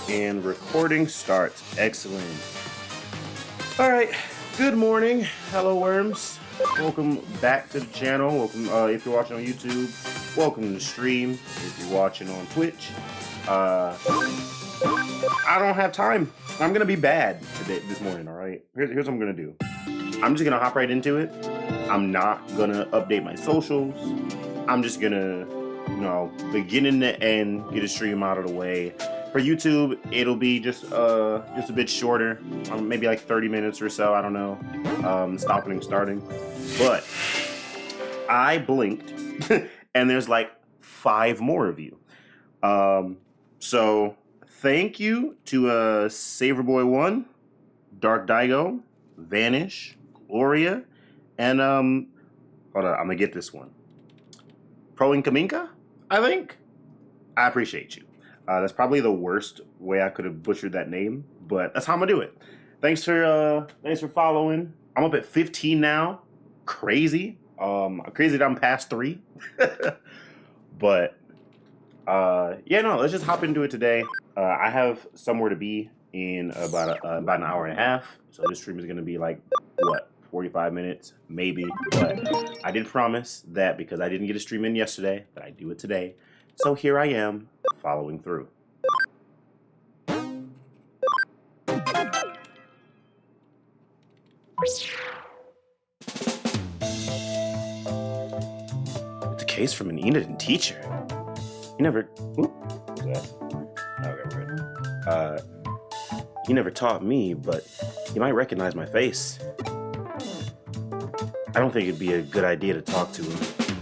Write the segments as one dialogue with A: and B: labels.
A: And recording starts. Excellent. All right. Good morning. Hello, worms. Welcome back to the channel. Welcome if you're watching on YouTube. Welcome to the stream. If you're watching on Twitch. I don't have time. I'm gonna be bad today this morning. All right. Here's what I'm gonna do. I'm just gonna hop right into it. I'm not gonna update my socials. I'm just gonna, beginning to end, get a stream out of the way. For YouTube, it'll be just a bit shorter, maybe like 30 minutes or so. I don't know, stopping and starting. But I blinked, and there's like 5 more of you. So thank you to Saverboy1, Dark Daigo, Vanish, Gloria, and hold on, I'm gonna get this one. Proinkaminka, I think. I appreciate you. That's probably the worst way I could have butchered that name, but that's how I'm gonna do it. Thanks for following. I'm up at 15 now. Crazy. Crazy that I'm past 3. But let's just hop into it today. I have somewhere to be in about an hour and a half. So this stream is gonna be like 45 minutes, maybe. But I did promise that because I didn't get a stream in yesterday, that I'd do it today. So here I am, following through. The case from an Enidin teacher. He never... Oop, what was that? Okay, we're good. He never taught me, but he might recognize my face. I don't think it'd be a good idea to talk to him.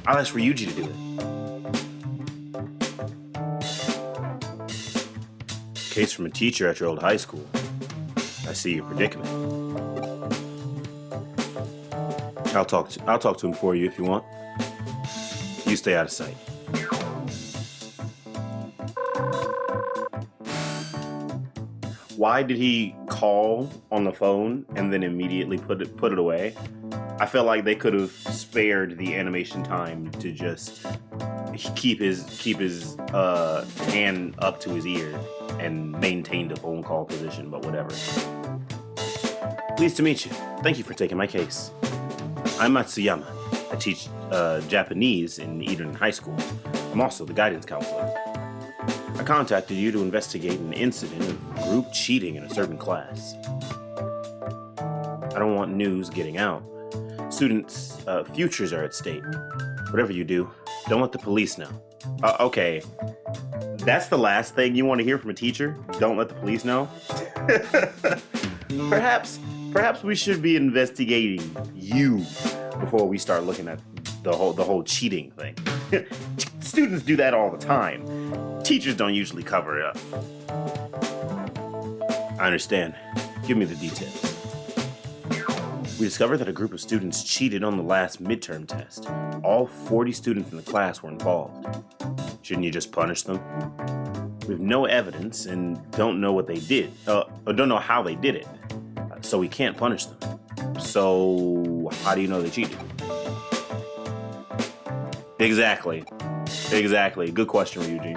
A: I'll ask Ryuji to do it. Case from a teacher at your old high school. I see your predicament. I'll talk to him for you if you want. You stay out of sight. Why did he call on the phone and then immediately put it away? I felt like they could have spared the animation time to just keep his hand up to his ear and maintained a phone call position, but whatever. Pleased to meet you. Thank you for taking my case. I'm Matsuyama. I teach Japanese in Eden High School. I'm also the guidance counselor. I contacted you to investigate an incident of group cheating in a certain class. I don't want news getting out. Students' futures are at stake. Whatever you do, don't let the police know. Okay. That's the last thing you want to hear from a teacher? Don't let the police know? Perhaps we should be investigating you before we start looking at the whole cheating thing. Students do that all the time. Teachers don't usually cover it up. I understand. Give me the details. We discovered that a group of students cheated on the last midterm test. All 40 students in the class were involved. Shouldn't you just punish them? We have no evidence and don't know what they did, or don't know how they did it, so we can't punish them. So, how do you know they cheated? Exactly. Good question, Ryuji.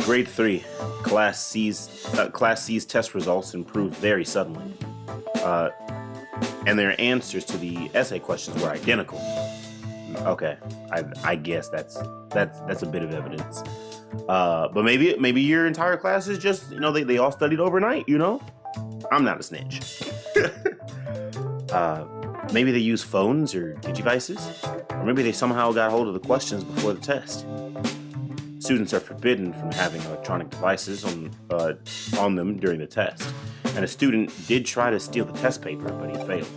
A: Grade 3. Class C's test results improved very suddenly. And their answers to the essay questions were identical. Okay, I guess that's a bit of evidence. But maybe your entire class is just, they all studied overnight, I'm not a snitch. Maybe they use phones or digivices, or maybe they somehow got hold of the questions before the test. Students are forbidden from having electronic devices on them during the test, and a student did try to steal the test paper, but he failed.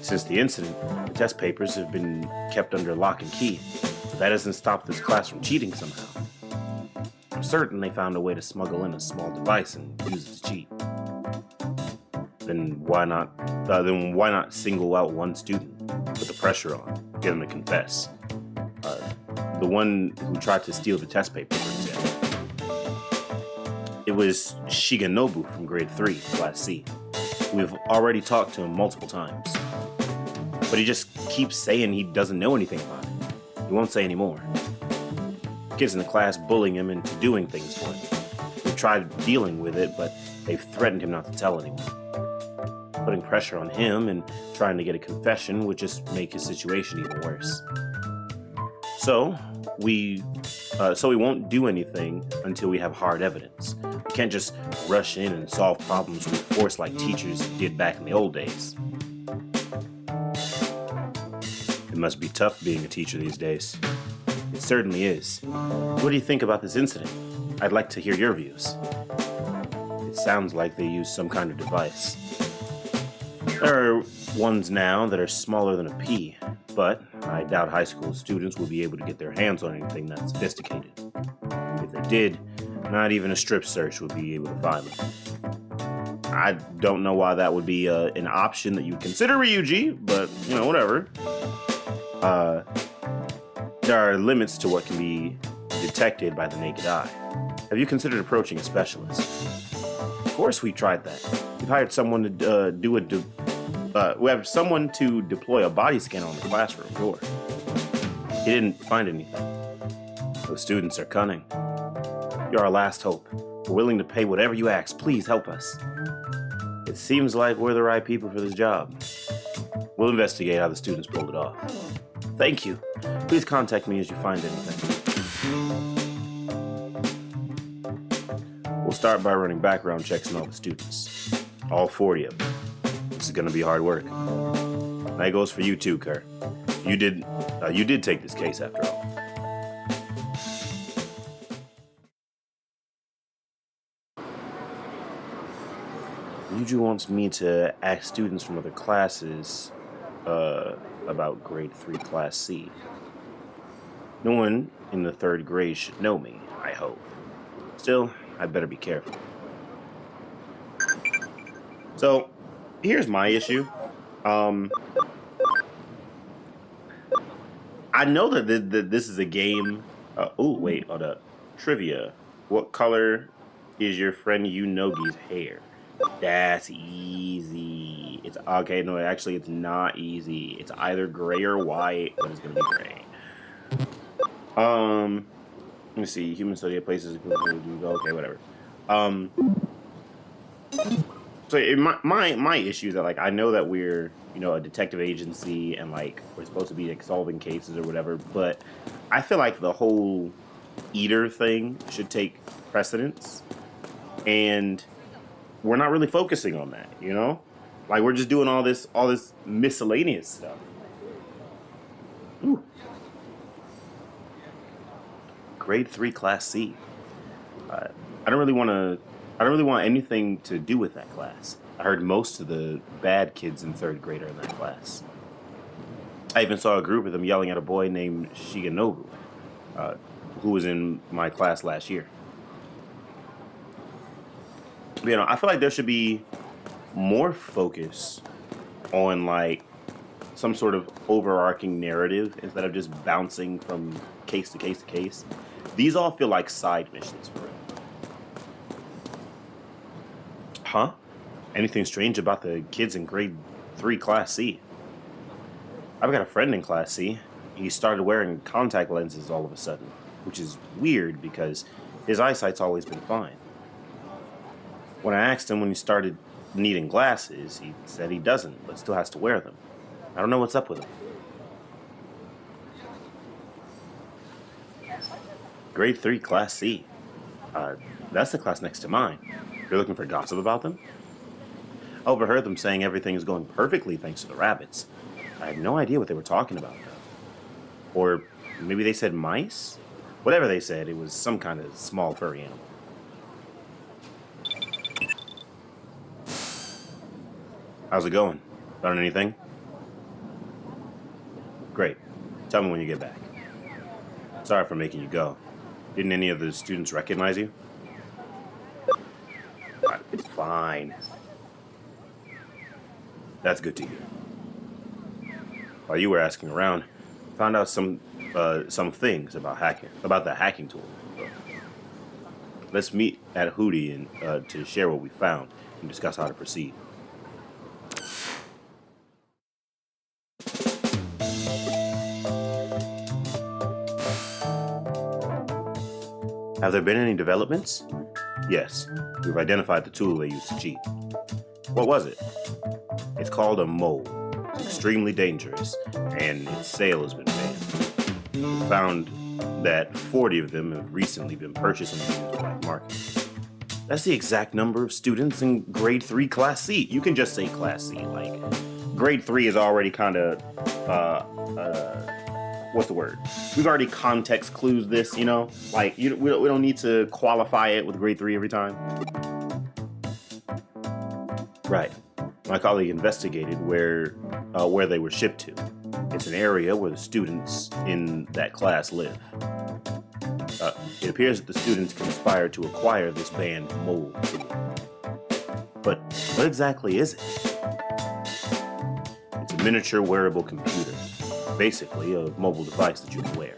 A: Since the incident, the test papers have been kept under lock and key, but that hasn't stopped this class from cheating somehow. I'm certain they found a way to smuggle in a small device and use it to cheat. Then why not single out one student, put the pressure on, get him to confess? The one who tried to steal the test paper, for example. It was Shigenobu from grade 3, class C. We've already talked to him multiple times, but he just keeps saying he doesn't know anything about it. He won't say anymore. Kids in the class bullying him into doing things for him. We've tried dealing with it, but they've threatened him not to tell anyone. Putting pressure on him and trying to get a confession would just make his situation even worse. So we won't do anything until we have hard evidence. We can't just rush in and solve problems with force like teachers did back in the old days. It must be tough being a teacher these days. It certainly is. What do you think about this incident? I'd like to hear your views. It sounds like they used some kind of device. There are ones now that are smaller than a pea, but I doubt high school students will be able to get their hands on anything that sophisticated. And if they did, not even a strip search would be able to find them. I don't know why that would be an option that you would consider, Ryuji, but, whatever. There are limits to what can be detected by the naked eye. Have you considered approaching a specialist? Of course we tried that. We've hired someone to we have someone to deploy a body scan on the classroom door. He didn't find anything. Those students are cunning. You're our last hope. We're willing to pay whatever you ask. Please help us. It seems like we're the right people for this job. We'll investigate how the students pulled it off. Thank you. Please contact me as you find anything. We'll start by running background checks on all the students. All 40 of them. This is going to be hard work. That goes for you too, Kurt. You did take this case after all. Yuju wants me to ask students from other classes about grade 3 class C. No one in the 3rd grade should know me, I hope. Still, I'd better be careful. So, here's my issue. I know that this is a game. Wait, hold up. Trivia. What color is your friend Yunogi's hair? That's easy. It's okay. No, actually, it's not easy. It's either gray or white, but it's gonna be gray. Let me see. Human study of places. Okay, whatever. So my issue is that I know that we're a detective agency and we're supposed to be solving cases or whatever, but I feel like the whole eater thing should take precedence, and we're not really focusing on that. We're just doing all this miscellaneous stuff. Ooh. Grade 3 class C. I don't really want anything to do with that class. I heard most of the bad kids in 3rd grade are in that class. I even saw a group of them yelling at a boy named Shigenobu, who was in my class last year. I feel like there should be more focus on some sort of overarching narrative instead of just bouncing from case to case to case. These all feel like side missions for it. Huh? Anything strange about the kids in grade 3 class C? I've got a friend in class C. He started wearing contact lenses all of a sudden, which is weird because his eyesight's always been fine. When I asked him when he started needing glasses, he said he doesn't, but still has to wear them. I don't know what's up with him. Grade 3 class C. That's the class next to mine. You're looking for gossip about them? I overheard them saying everything is going perfectly thanks to the rabbits. I had no idea what they were talking about, though. Or maybe they said mice? Whatever they said, it was some kind of small furry animal. How's it going? Done anything? Great. Tell me when you get back. Sorry for making you go. Didn't any of the students recognize you? It's fine. That's good to hear. While you were asking around, found out some things about the hacking tool. Let's meet at Hootie and to share what we found and discuss how to proceed. Have there been any developments? Yes, we've identified the tool they used to cheat. What was it? It's called a mole. It's extremely dangerous, and its sale has been banned. We found that 40 of them have recently been purchased on the black market. That's the exact number of students in grade 3 Class C. You can just say Class C. Like, grade 3 is already kind of, what's the word? We've already context clues this, you know? Like, we don't need to qualify it with grade 3 every time. Right. My colleague investigated where they were shipped to. It's an area where the students in that class live. It appears that the students conspired to acquire this banned mole tool. But what exactly is it? It's a miniature wearable computer. Basically, a mobile device that you can wear.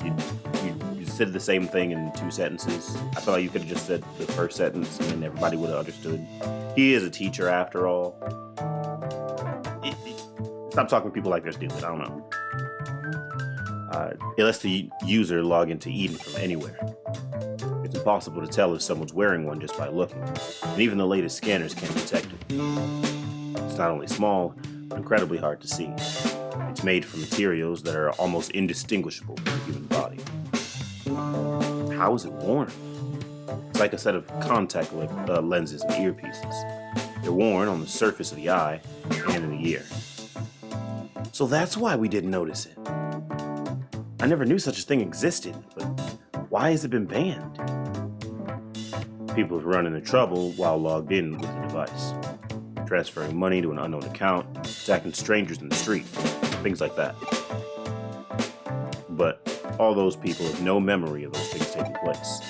A: You said the same thing in 2 sentences. I feel like you could have just said the first sentence and then everybody would have understood. He is a teacher after all. Stop talking to people like they're stupid. I don't know. It lets the user log into Eden from anywhere. It's impossible to tell if someone's wearing one just by looking, and even the latest scanners can't detect it. It's not only small, but incredibly hard to see. It's made from materials that are almost indistinguishable from the human body. How is it worn? It's like a set of contact lenses and earpieces. They're worn on the surface of the eye and in the ear. So that's why we didn't notice it. I never knew such a thing existed, but why has it been banned? People have run into trouble while logged in with the device. Transferring money to an unknown account, attacking strangers in the street, things like that. But all those people have no memory of those things taking place.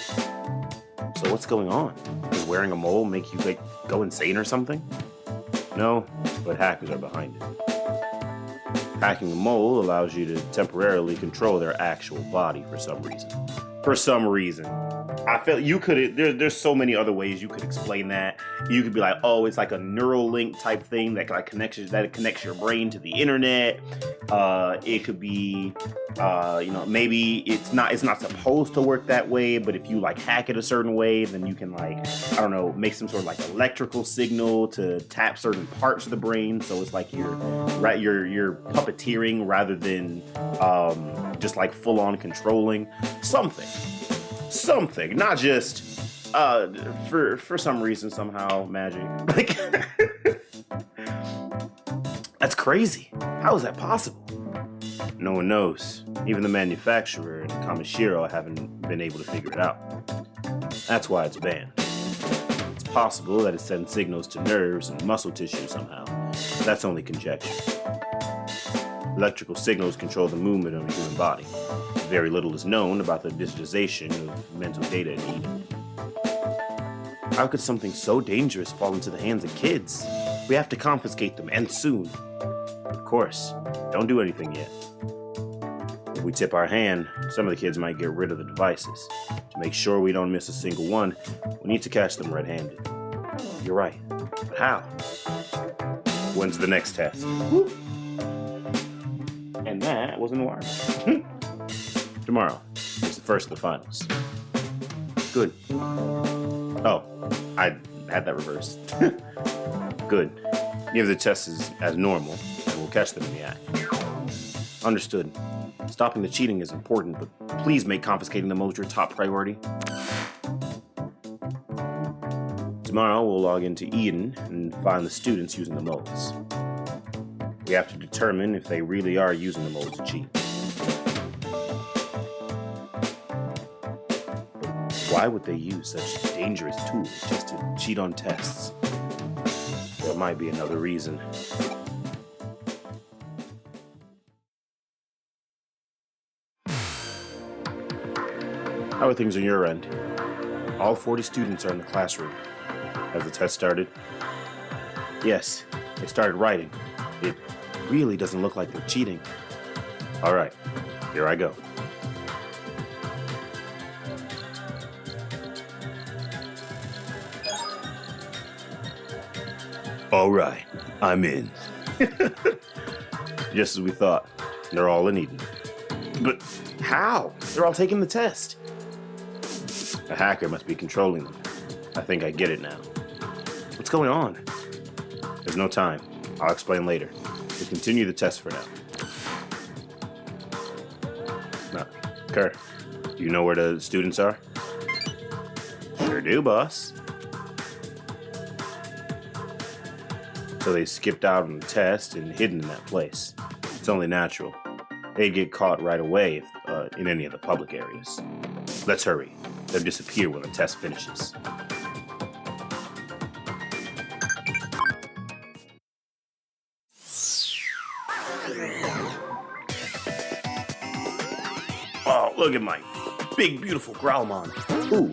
A: So what's going on? Does wearing a mole make you go insane or something? No, but hackers are behind it. Hacking a mole allows you to temporarily control their actual body for some reason. For some reason. I feel you could, there's so many other ways you could explain that. You could be like, oh, it's like a neural link type thing that connects your brain to the internet. It could be, maybe it's not supposed to work that way, but if you like hack it a certain way, then you can make some sort of like electrical signal to tap certain parts of the brain. So it's like you're puppeteering rather than just like full on controlling something, not just for some reason somehow magic. Like that's crazy. How is that possible? No one knows. Even the manufacturer and Kamishiro haven't been able to figure it out. That's why it's banned. It's possible that it sends signals to nerves and muscle tissue somehow, but that's only conjecture. Electrical signals control the movement of the human body. Very little is known about the digitization of mental data in Eden. How could something so dangerous fall into the hands of kids? We have to confiscate them, and soon. Of course, don't do anything yet. If we tip our hand, some of the kids might get rid of the devices. To make sure we don't miss a single one, we need to catch them red-handed. You're right, but how? When's the next test? Woo! And that was in the wire. Tomorrow. It's the first of the finals. Good. Oh, I had that reversed. Good. Give the test as normal, and we'll catch them in the act. Understood. Stopping the cheating is important, but please make confiscating the moles your top priority. Tomorrow, we'll log into Eden and find the students using the moles. We have to determine if they really are using the moles to cheat. Why would they use such dangerous tools just to cheat on tests? There might be another reason. How are things on your end? All 40 students are in the classroom. Has the test started? Yes, they started writing. It really doesn't look like they're cheating. All right, here I go. All right, I'm in. Just as we thought, they're all in Eden. But how? They're all taking the test. A hacker must be controlling them. I think I get it now. What's going on? There's no time. I'll explain later. We'll continue the test for now. Now, Kerr, do you know where the students are? Sure do, boss. So they skipped out on the test and hidden in that place. It's only natural. They'd get caught right away if, in any of the public areas. Let's hurry. They'll disappear when the test finishes. Oh, look at my big, beautiful Growlmon. Ooh,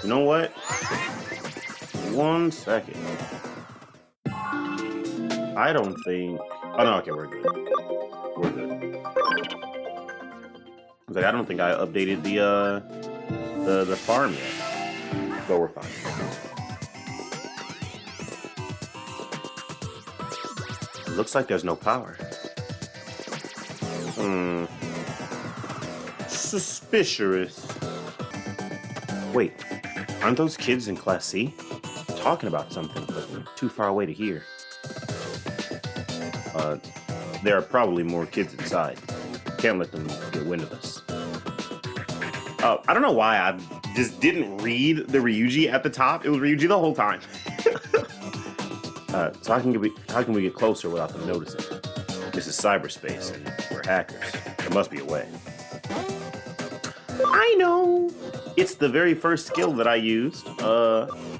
A: you know what? 1 second. I don't think... Oh, no, okay, we're good. We're good. I was like, I don't think I updated the farm yet. But we're fine. It looks like there's no power. Suspicious. Wait, aren't those kids in Class C talking about something, but they're too far away to hear? There are probably more kids inside. Can't let them get wind of us. I don't know why I just didn't read the Ryuji at the top. It was Ryuji the whole time. So how can we get closer without them noticing? This is cyberspace, and we're hackers. There must be a way. I know! It's the very first skill that I used,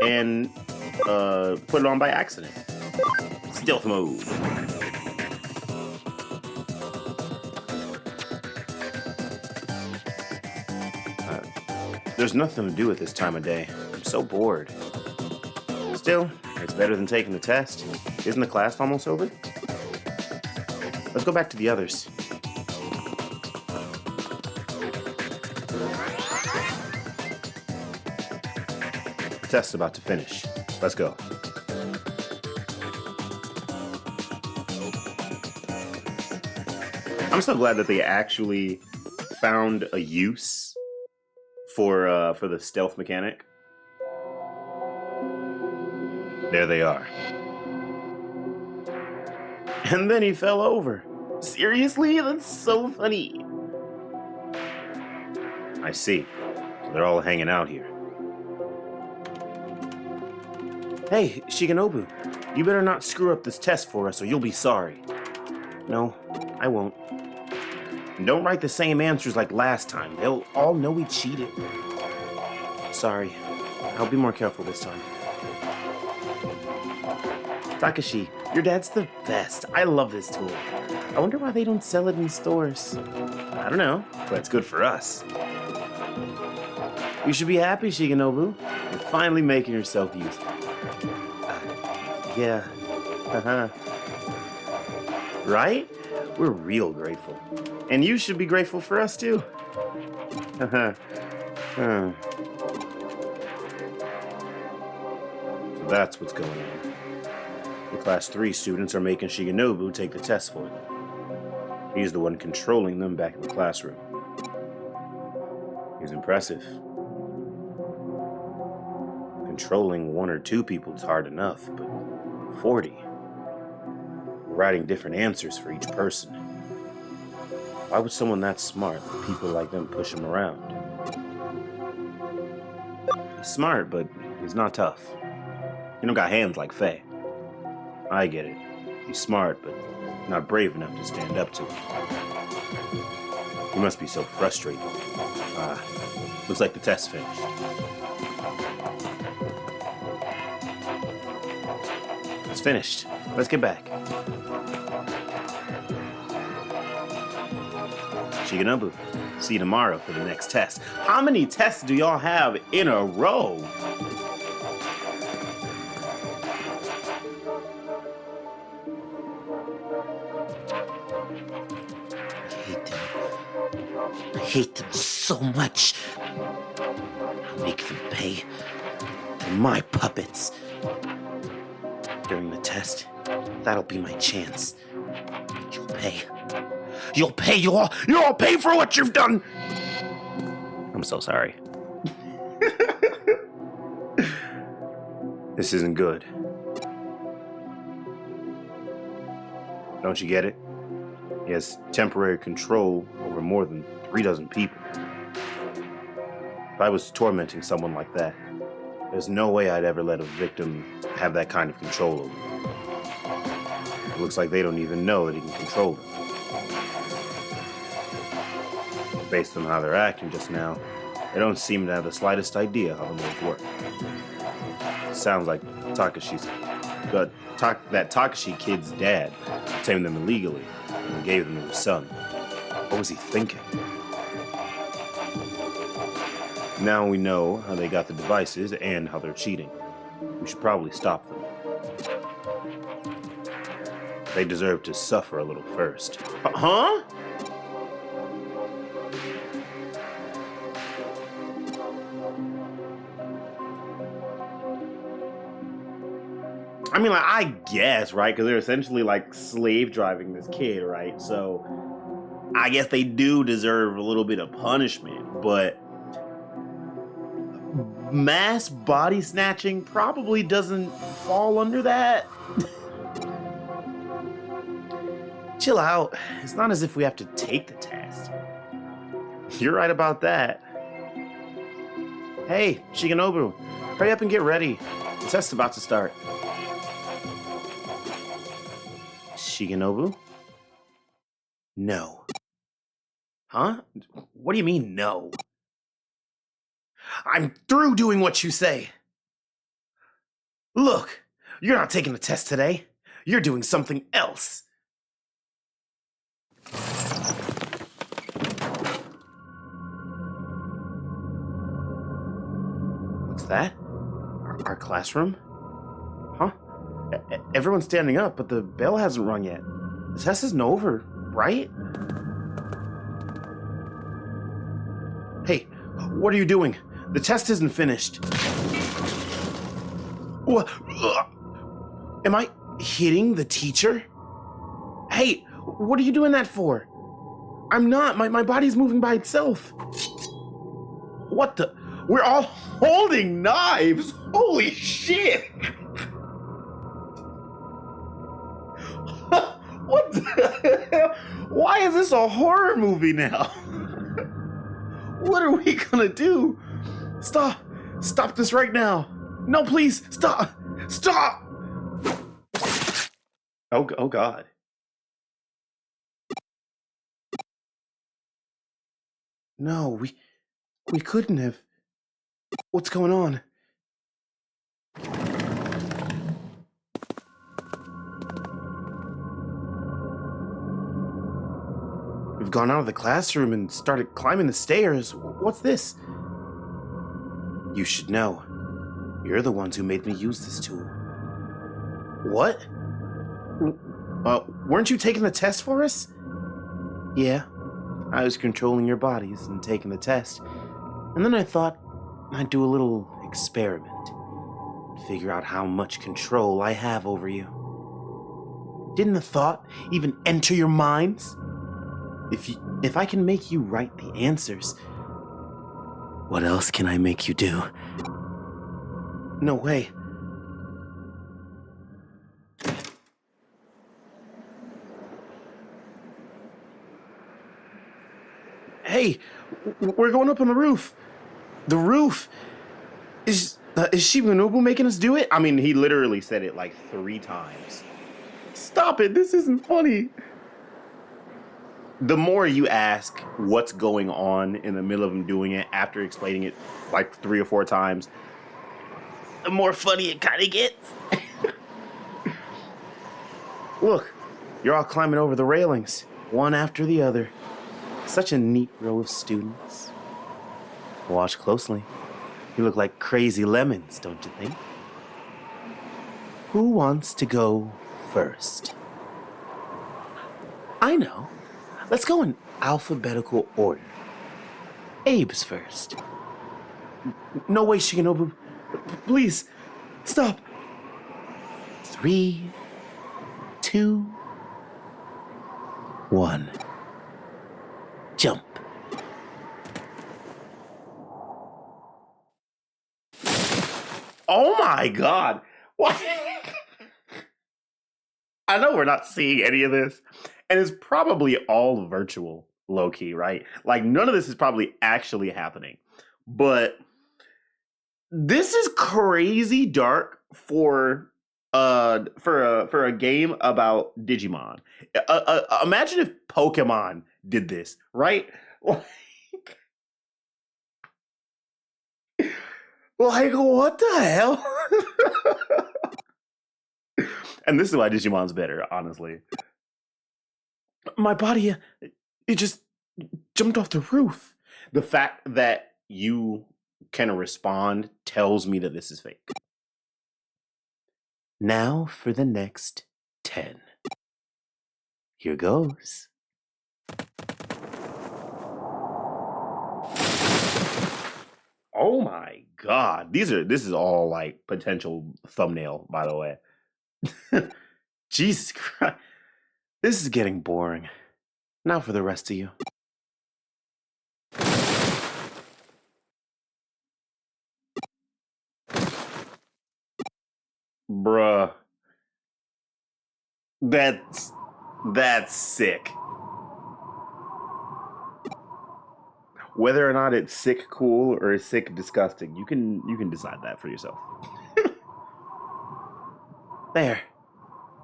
A: and put it on by accident. Stealth mode. There's nothing to do at this time of day. I'm so bored. Still, it's better than taking the test. Isn't the class almost over? Let's go back to the others. The test's about to finish. Let's go. I'm so glad that they actually found a use for the stealth mechanic. There they are. And then he fell over. Seriously? That's so funny. I see. So they're all hanging out here. Hey, Shigenobu, you better not screw up this test for us or you'll be sorry. No, I won't. And don't write the same answers like last time. They'll all know we cheated. Sorry. I'll be more careful this time. Takashi, your dad's the best. I love this tool. I wonder why they don't sell it in stores. I don't know, but it's good for us. You should be happy, Shigenobu. You're finally making yourself useful. Yeah. Right? We're real grateful. And you should be grateful for us, too. So that's what's going on. The Class 3 students are making Shigenobu take the test for them. He's the one controlling them back in the classroom. He's impressive. Controlling 1 or 2 people is hard enough, but 40. Writing different answers for each person. Why would someone that smart let people like them push him around? He's smart, but he's not tough. He don't got hands like Faye. I get it. He's smart, but not brave enough to stand up to him. He must be so frustrated. Looks like the test's finished. It's finished. Let's get back. Shigenobu, see you tomorrow for the next test. How many tests do y'all have in a row?
B: I hate them so much. I'll make them pay. They're my puppets. During the test, that'll be my chance. You'll pay. You'll pay. You'll all pay for what you've done. I'm so sorry.
A: This isn't good. Don't you get it? He has temporary control over more than 3 dozen people. If I was tormenting someone like that, there's no way I'd ever let a victim have that kind of control over them. It looks like they don't even know that he can control them. Based on how they're acting just now, they don't seem to have the slightest idea how the moves work. It sounds like that Takashi kid's dad tamed them illegally and gave them to his son. What was he thinking? Now we know how they got the devices and how they're cheating. We should probably stop them. They deserve to suffer a little first. Huh? I mean, like, I guess, right? Because they're essentially like slave driving this kid, right? So I guess they do deserve a little bit of punishment, but mass body snatching probably doesn't fall under that. Chill out. It's not as if we have to take the test. You're right about that. Hey, Shigenobu, hurry up and get ready. The test's about to start. Shigenobu? No. Huh? What do you mean, no? I'm through doing what you say. Look, you're not taking the test today. You're doing something else. What's that? Our classroom? Huh? Everyone's standing up, but the bell hasn't rung yet. The test isn't over, right? Hey, what are you doing? The test isn't finished. What? Am I hitting the teacher? Hey, what are you doing that for? I'm not. My body's moving by itself. What the? We're all holding knives. Holy shit. What the hell? Why is this a horror movie now? What are we gonna do? Stop! Stop this right now! No, please! Stop! Stop! Oh God. No, we couldn't have. What's going on? We've gone out of the classroom and started climbing the stairs. What's this? You should know. You're the ones who made me use this tool. What? Weren't you taking the test for us? Yeah, I was controlling your bodies and taking the test. And then I thought I'd do a little experiment. Figure out how much control I have over you. Didn't the thought even enter your minds? If I can make you write the answers, what else can I make you do? No way. Hey, we're going up on the roof. The roof. Is Shigenobu making us do it? I mean, he literally said it like 3 times. Stop it. This isn't funny. The more you ask what's going on in the middle of him doing it after explaining it like 3 or 4 times, the more funny it kind of gets. Look, you're all climbing over the railings, one after the other. Such a neat row of students. Watch closely. You look like crazy lemons, don't you think? Who wants to go first? I know. Let's go in alphabetical order. Abe's first. No way, Shigenobu. Please, stop. 3, 2, 1. Jump. Oh my god. What? I know we're not seeing any of this, and it's probably all virtual, low key, right? Like none of this is probably actually happening. But this is crazy dark for a game about Digimon. Imagine if Pokemon did this, right? Like what the hell? And this is why Digimon's better, honestly. My body, it just jumped off the roof. The fact that you can respond tells me that this is fake. Now for the next 10. Here goes. Oh my god. This is all like potential thumbnail, by the way. Jesus Christ. This is getting boring. Now for the rest of you. Bruh. That's sick. Whether or not it's sick cool or sick disgusting, you can decide that for yourself. There.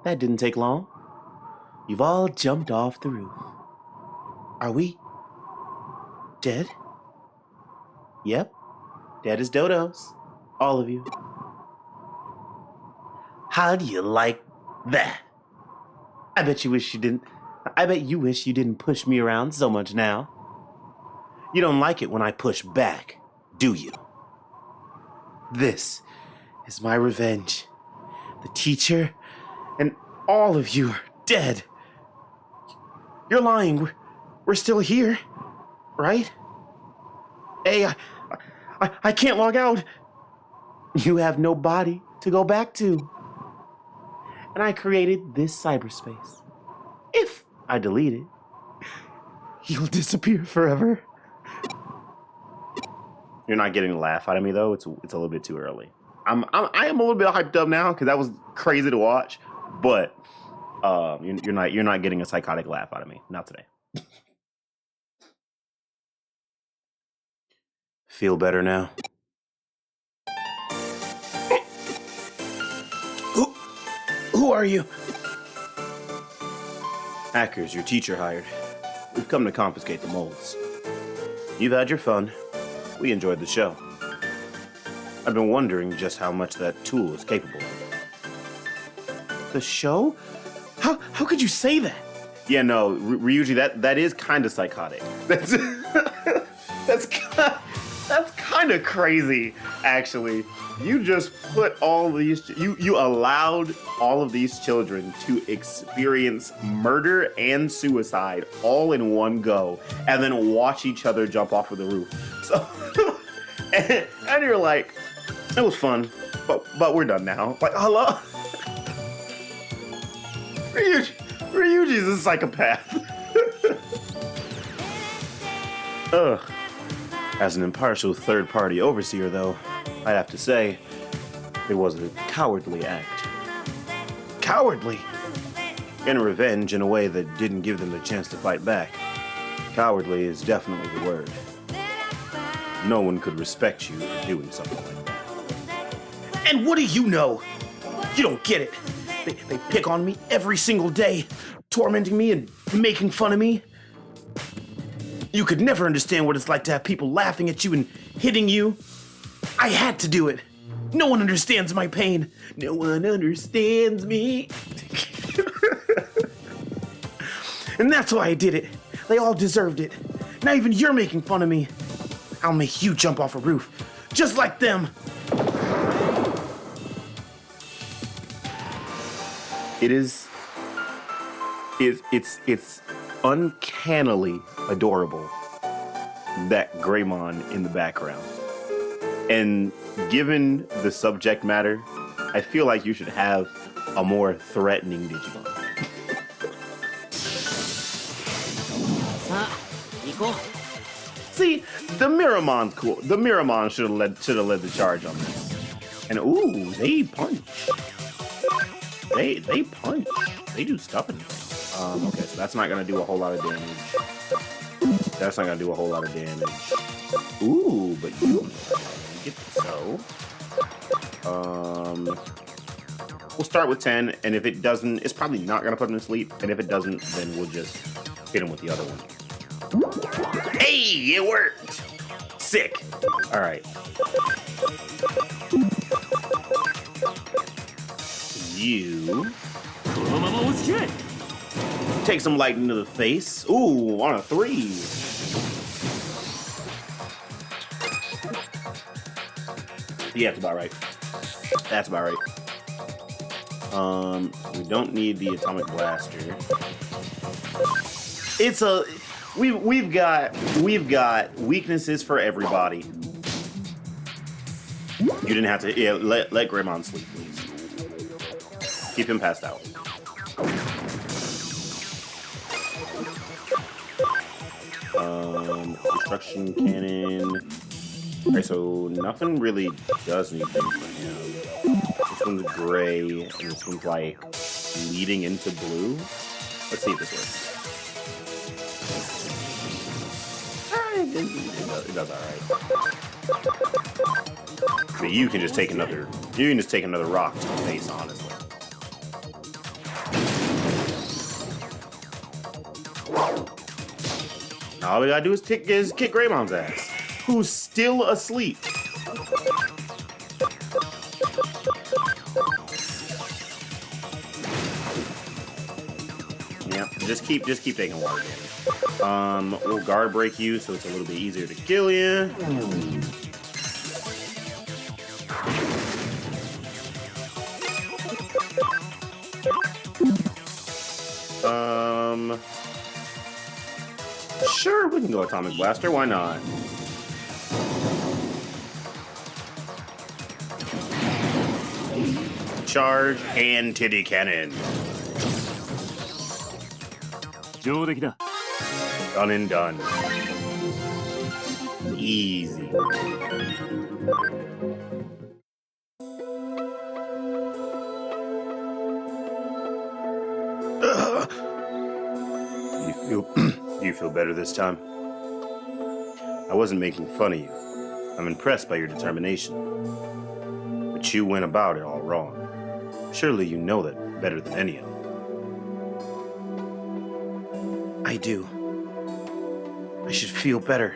A: That didn't take long. You've all jumped off the roof. Are we dead? Yep. Dead as dodos. All of you. How do you like that? I bet you wish you didn't push me around so much now. You don't like it when I push back, do you? This is my revenge. The teacher and all of you are dead. You're lying. We're still here, right? Hey, I can't log out. You have no body to go back to. And I created this cyberspace. If I delete it, you'll disappear forever. You're not getting a laugh out of me though. It's a little bit too early. I am a little bit hyped up now because that was crazy to watch. But you're not getting a psychotic laugh out of me. Not today. Feel better now? Who are you? Hackers, your teacher hired. We've come to confiscate the molds. You've had your fun. We enjoyed the show. I've been wondering just how much that tool is capable of. The show? How could you say that? Yeah, no, Ryuji, that is kind of psychotic. That's kind of crazy, actually. You just put all these, you allowed all of these children to experience murder and suicide all in one go, and then watch each other jump off of the roof. So, and you're like, it was fun, but we're done now. Like, hello? Ryuji's a psychopath. Ugh. As an impartial third-party overseer, though, I'd have to say, it was a cowardly act. Cowardly? And revenge in a way that didn't give them the chance to fight back. Cowardly is definitely the word. No one could respect you for doing something like that. And what do you know? You don't get it. They pick on me every single day, tormenting me and making fun of me. You could never understand what it's like to have people laughing at you and hitting you. I had to do it. No one understands my pain. No one understands me. And that's why I did it. They all deserved it. Now even you're making fun of me. I'll make you jump off a roof, just like them. It's uncannily adorable, that Greymon in the background. And given the subject matter, I feel like you should have a more threatening Digimon. See, the Miramon's cool. The Miramon should have led the charge on this. And ooh, they punch. They punch. They do stuff in things. Okay, so that's not gonna do a whole lot of damage. That's not gonna do a whole lot of damage. Ooh, but you get so. We'll start with 10, and if it doesn't, it's probably not gonna put him to sleep. And if it doesn't, then we'll just hit him with the other one. Hey, it worked. Sick. All right. You take some lightning to the face. Ooh, on a 3. Yeah, that's about right. That's about right. We don't need the atomic blaster. It's a we've got weaknesses for everybody. You didn't have to. Yeah, let Greymon sleep, please. Keep him passed out. Destruction cannon. Okay, so nothing really does anything for him. This one's gray, and this one's like leading into blue. Let's see if this works. It does all right. But you can just take another. You can just take another rock to the face, honestly. All we gotta do is kick Greymon's ass, who's still asleep. Yeah, just keep taking water damage. We'll guard break you, so it's a little bit easier to kill you. Sure, we can go atomic blaster. Why not? Charge and titty cannon. Done and done. Easy. Do you feel better this time? I wasn't making fun of you. I'm impressed by your determination. But you went about it all wrong. Surely you know that better than any of them.
B: I do. I should feel better,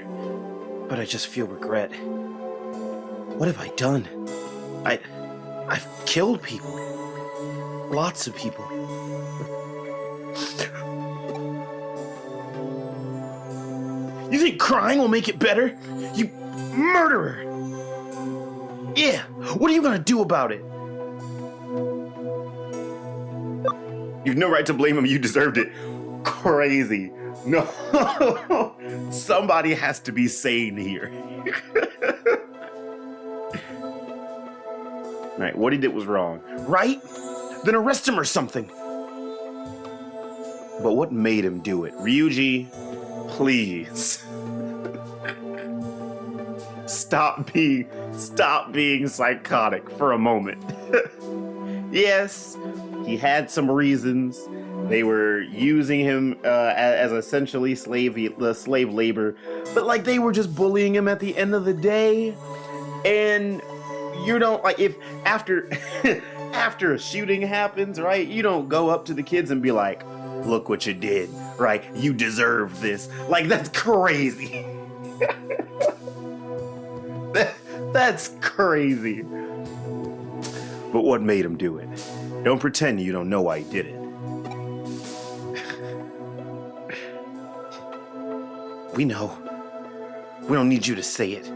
B: but I just feel regret. What have I done? I've killed people. Lots of people. You think crying will make it better? You murderer! Yeah, what are you gonna do about it?
A: You've no right to blame him. You deserved it. Crazy. No. Somebody has to be sane here. Right, what he did was wrong.
B: Right? Then arrest him or something.
A: But what made him do it? Ryuji, please. Stop being psychotic for a moment. Yes, he had some reasons. They were using him as essentially slave labor, but like they were just bullying him at the end of the day. And you don't like if after after a shooting happens, right? You don't go up to the kids and be like, "Look what you did, right? You deserve this." Like that's crazy. That's crazy. But what made him do it? Don't pretend you don't know why he did it.
B: We know. We don't need you to say it.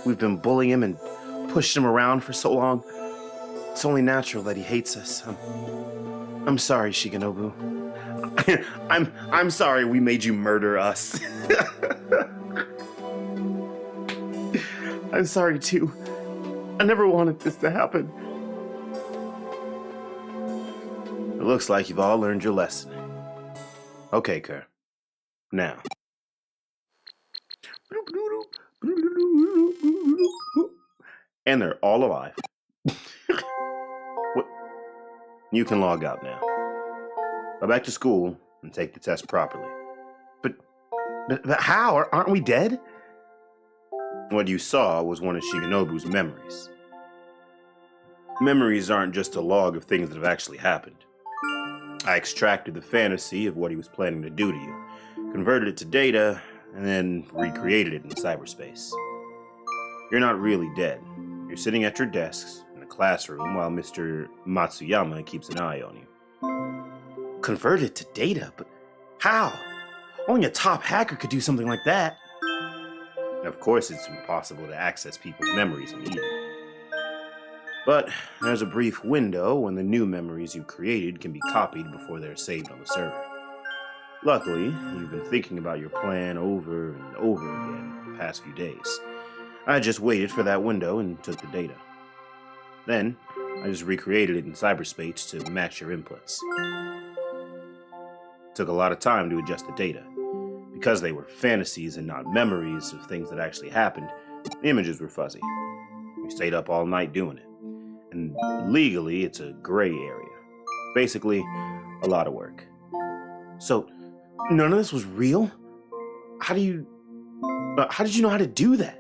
B: We've been bullying him and pushed him around for so long. It's only natural that he hates us. I'm sorry, Shigenobu.
A: I'm sorry we made you murder us. I'm sorry too. I never wanted this to happen. It looks like you've all learned your lesson. Okay, Kerr. Now. And they're all alive. What? You can log out now. Go back to school and take the test properly.
B: But how? Aren't we dead?
A: What you saw was one of Shigenobu's memories. Memories aren't just a log of things that have actually happened. I extracted the fantasy of what he was planning to do to you, converted it to data, and then recreated it in cyberspace. You're not really dead. You're sitting at your desks in a classroom while Mr. Matsuyama keeps an eye on you.
B: Converted to data? But how? Only a top hacker could do something like that.
A: Of course, it's impossible to access people's memories in Eden. But there's a brief window when the new memories you created can be copied before they're saved on the server. Luckily, you've been thinking about your plan over and over again the past few days. I just waited for that window and took the data. Then, I just recreated it in cyberspace to match your inputs. It took a lot of time to adjust the data. Because they were fantasies and not memories of things that actually happened, the images were fuzzy. We stayed up all night doing it. And legally, it's a gray area. Basically, a lot of work.
B: So, none of this was real? How did you know how to do that?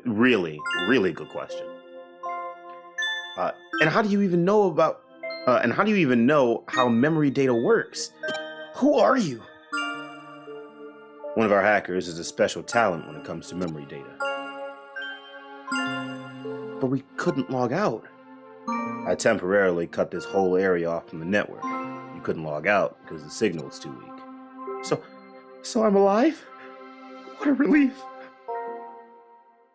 A: Really good question.
B: And how do you even know how memory data works? Who are you?
A: One of our hackers is a special talent when it comes to memory data.
B: But we couldn't log out.
A: I temporarily cut this whole area off from the network. You couldn't log out because the signal was too weak.
B: So I'm alive? What a relief.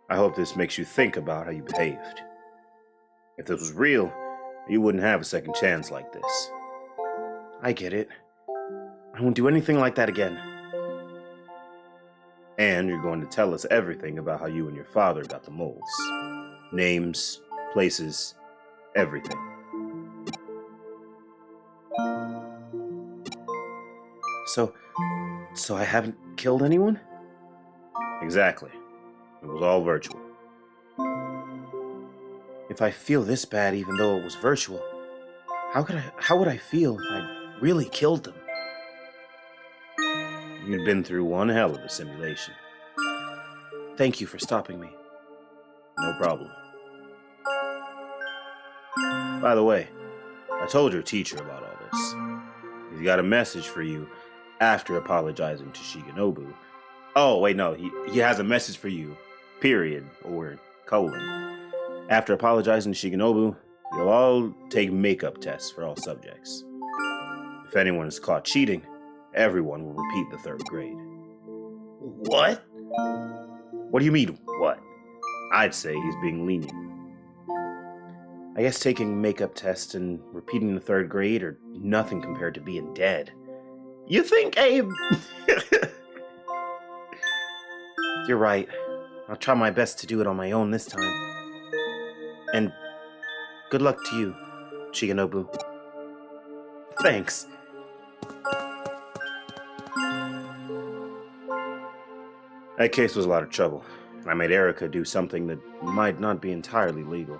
A: I hope this makes you think about how you behaved. If this was real, you wouldn't have a second chance like this.
B: I get it. I won't do anything like that again.
A: And you're going to tell us everything about how you and your father got the moles. Names, places, everything.
B: So I haven't killed anyone?
A: Exactly. It was all virtual.
B: If I feel this bad even though it was virtual, how would I feel if I really killed them?
A: You'd been through one hell of a simulation.
B: Thank you for stopping me.
A: No problem. By the way, I told your teacher about all this. He's got a message for you after apologizing to Shigenobu. Oh, wait, no, he has a message for you, period, or colon. After apologizing to Shigenobu, you'll all take makeup tests for all subjects. If anyone is caught cheating, everyone will repeat the third grade.
B: What?
A: What do you mean, what? I'd say he's being lenient.
B: I guess taking makeup tests and repeating the third grade are nothing compared to being dead.
A: You think, Abe?
B: You're right. I'll try my best to do it on my own this time. And good luck to you, Shigenobu.
A: Thanks. That case was a lot of trouble. I made Erica do something that might not be entirely legal.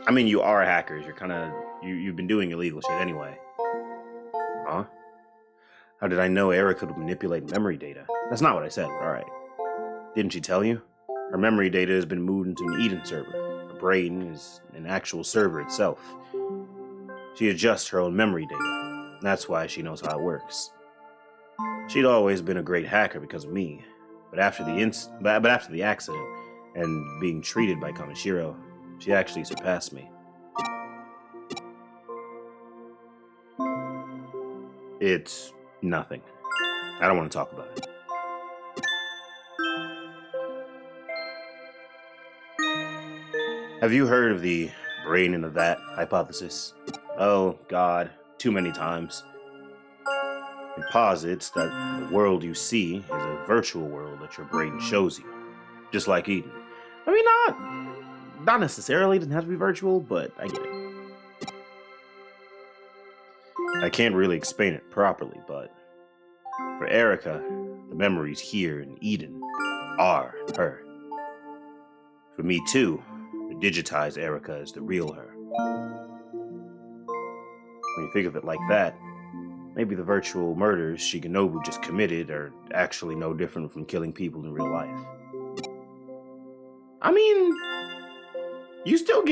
A: I mean, you are hackers. You've been doing illegal shit anyway. Huh? How did I know Erica would manipulate memory data? That's not what I said, but alright. Didn't she tell you? Her memory data has been moved into an Eden server. Her brain is an actual server itself. She adjusts her own memory data. That's why she knows how it works. She'd always been a great hacker because of me, but after the accident and being treated by Kamishiro, she actually surpassed me. It's nothing. I don't want to talk about it. Have you heard of the brain in the vat hypothesis? Oh, God, too many times. It posits that the world you see is a virtual world that your brain shows you, just like Eden. I mean, not necessarily, it doesn't have to be virtual, but I get it. I can't really explain it properly, but for Erica, the memories here in Eden are her. For me too, the digitized Erica is the real her. When you think of it like that, maybe the virtual murders Shigenobu just committed are actually no different from killing people in real life. I mean, you still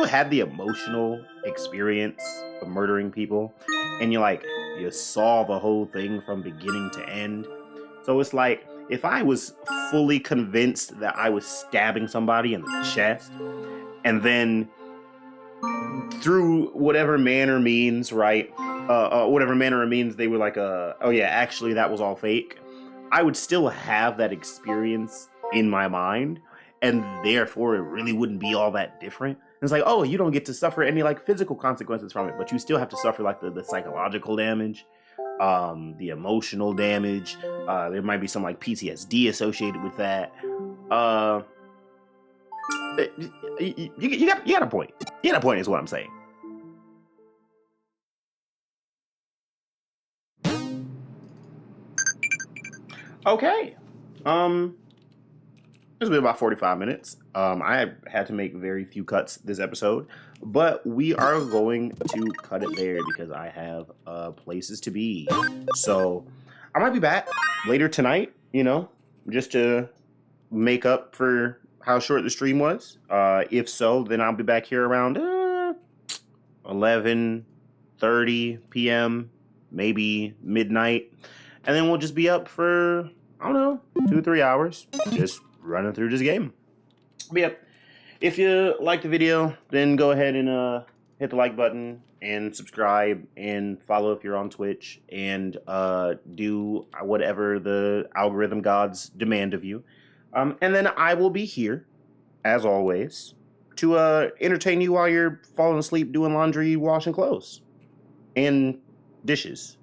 A: had the emotional experience of murdering people, and you saw the whole thing from beginning to end. So it's like, if I was fully convinced that I was stabbing somebody in the chest, and then through whatever manner means, right? Whatever manner of means, they were like, oh yeah, actually that was all fake. I would still have that experience in my mind, and therefore it really wouldn't be all that different. It's like, oh, you don't get to suffer any like physical consequences from it, but you still have to suffer like the psychological damage, the emotional damage. There might be some like PTSD associated with that. You got a point. You got a point, is what I'm saying. Okay. It's been about 45 minutes. I had to make very few cuts this episode, but we are going to cut it there because I have places to be. So I might be back later tonight, just to make up for how short the stream was. If so, then I'll be back here around 11:30 p.m., maybe midnight. And then we'll just be up for, I don't know, 2 or 3 hours, just running through this game. But yeah, if you like the video, then go ahead and hit the like button and subscribe and follow if you're on Twitch, and do whatever the algorithm gods demand of you. And then I will be here, as always, to entertain you while you're falling asleep doing laundry, washing clothes, and dishes.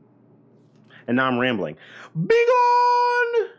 A: And now I'm rambling. Be gone!